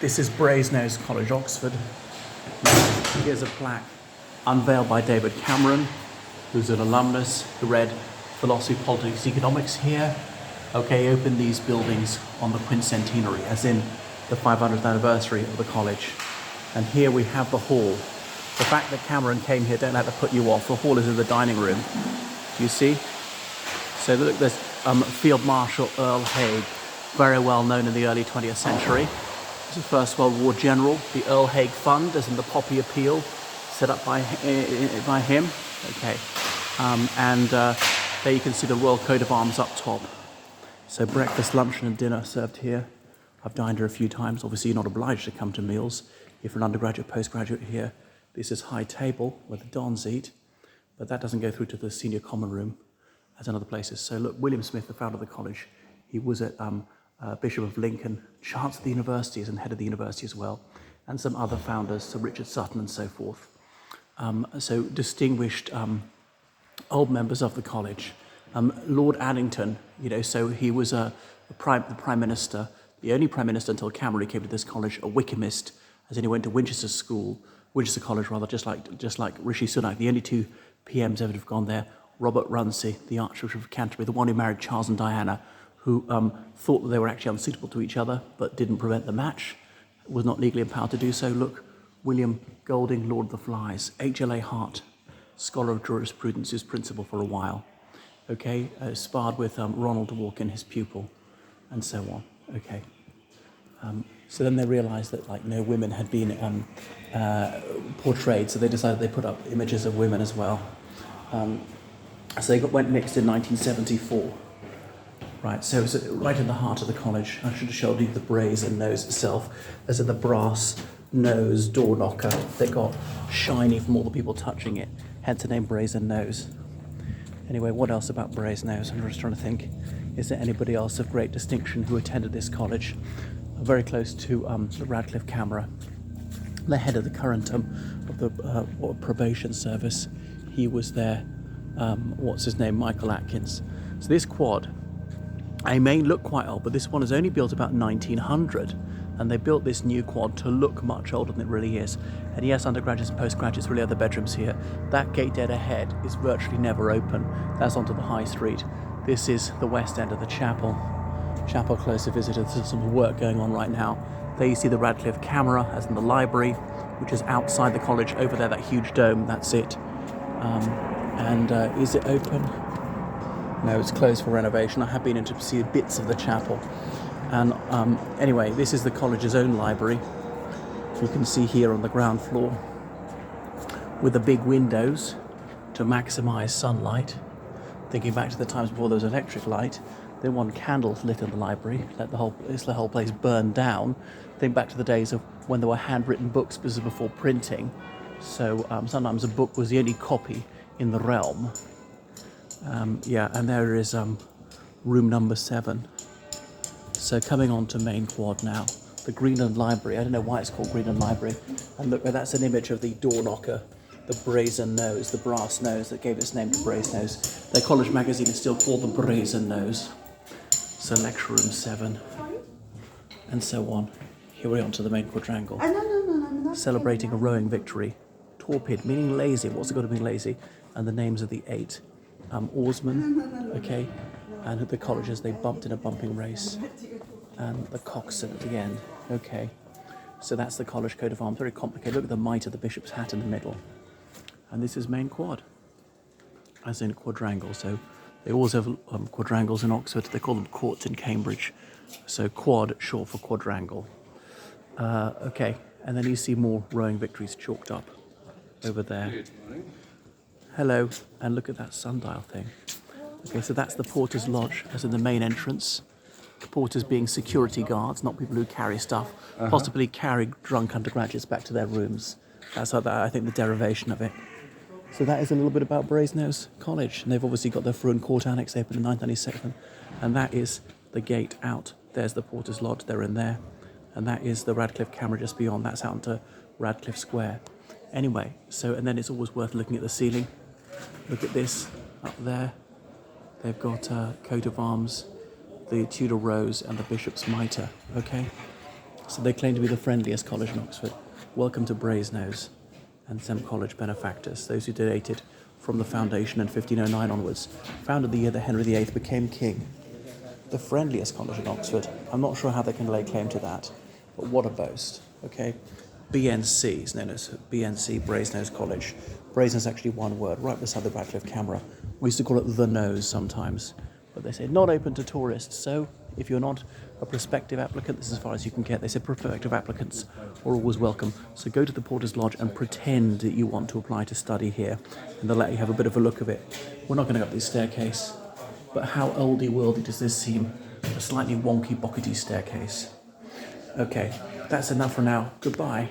This is Brasenose College, Oxford. Here's a plaque unveiled by David Cameron, who's an alumnus who read philosophy, politics, economics here. Okay, opened these buildings on the quincentenary, as in the 500th anniversary of the college. And here we have the hall. The fact that Cameron came here, don't let that put you off. The hall is in the dining room. Do you see? So look, there's Field Marshal Earl Haig, very well known in the early 20th century. This is First World War general. The Earl Haig Fund, as in the Poppy Appeal, set up by him. Okay, there you can see the Royal Coat of Arms up top. So breakfast, luncheon and dinner served here. I've dined here a few times. Obviously you're not obliged to come to meals if you're an undergraduate, postgraduate here. This is high table where the dons eat, but that doesn't go through to the senior common room as in other places. So look, William Smith, the founder of the college, he was at Bishop of Lincoln, Chancellor of the universities and head of the university as well, and some other founders, Sir Richard Sutton and so forth. So distinguished old members of the college. Lord Addington, so he was the Prime Minister, the only Prime Minister until Cameron came to this college, a Wykehamist, as in he went to Winchester College rather, just like Rishi Sunak. The only two PMs ever to have gone there. Robert Runcie, the Archbishop of Canterbury, the one who married Charles and Diana, who thought that they were actually unsuitable to each other, but didn't prevent the match, was not legally empowered to do so. Look, William Golding, Lord of the Flies. H.L.A. Hart, scholar of jurisprudence, who's principal for a while. Okay, sparred with Ronald Dworkin, his pupil, and so on. Okay. So then they realised that no women had been portrayed, so they decided they put up images of women as well. So they went mixed in 1974. Right, so it's right in the heart of the college. I should have showed you the Brasenose itself. There's the brass nose door knocker that got shiny from all the people touching it, hence the name Brasenose. Anyway, what else about Brasenose? I'm just trying to think. Is there anybody else of great distinction who attended this college? Very close to the Radcliffe Camera. The head of the current of the probation service. He was there. What's his name? Michael Atkins. So this quad, it may look quite old, but this one is only built about 1900, and they built this new quad to look much older than it really is. And yes, undergraduates and postgraduates really have the bedrooms here. That gate dead ahead is virtually never open. That's onto the high street. This is the west end of the chapel. Chapel close to visitors. There's some work going on right now. There you see the Radcliffe Camera, as in the library, which is outside the college. Over there, that huge dome, that's it. Is it open? No, it's closed for renovation. I have been in to see bits of the chapel. And anyway, this is the college's own library. You can see here on the ground floor with the big windows to maximise sunlight. Thinking back to the times before there was electric light, they want candles lit in the library, let the whole place burn down. Think back to the days of when there were handwritten books, this is before printing. So sometimes a book was the only copy in the realm. And there is room number 7. So coming on to main quad now, the Greenland Library. I don't know why it's called Greenland Library. And look, that's an image of the door knocker, the brazen nose, the brass nose that gave its name to Brasenose. Their college magazine is still called the Brasenose. So lecture room 7, and so on. Here we're on to the main quadrangle. Celebrating a rowing victory. Torpid, meaning lazy. What's it got to be lazy? And the names of the 8 oarsmen, okay? And at the colleges, they bumped in a bumping race. And the coxswain at the end, okay? So that's the college coat of arms, very complicated. Look at the mitre of the bishop's hat in the middle. And this is main quad, as in quadrangle. So they always have quadrangles in Oxford. They call them courts in Cambridge. So quad, short for quadrangle. Okay, and then you see more rowing victories chalked up over there. Hello, and look at that sundial thing. Okay, so that's the porter's lodge, as in the main entrance. The porters being security guards, not people who carry stuff, possibly carry drunk undergraduates back to their rooms. That's how I think the derivation of it. So that is a little bit about Brasenose College. And they've obviously got their Fruin Court Annex, they opened in 1997. And that is the gate out. There's the porter's lodge, they're in there. And that is the Radcliffe Camera just beyond. That's out into Radcliffe Square. Anyway, and then it's always worth looking at the ceiling. Look at this up there. They've got coat of arms, the Tudor rose and the bishop's mitre, okay? So they claim to be the friendliest college in Oxford. Welcome to Brasenose and some college benefactors, those who donated from the foundation in 1509 onwards, founded the year that Henry VIII became king. The friendliest college in Oxford. I'm not sure how they can lay claim to that, but what a boast, okay? BNC is known as BNC, Brasenose College. Brasenose is actually one word, right beside the Radcliffe camera. We used to call it the nose sometimes, but they say not open to tourists, so if you're not a prospective applicant, this is as far as you can get. They said prospective applicants are always welcome, so go to the Porter's Lodge and pretend that you want to apply to study here, and they'll let you have a bit of a look of it. We're not going to go up this staircase, but how oldie-worldy does this seem? A slightly wonky, bockety staircase. Okay, that's enough for now. Goodbye.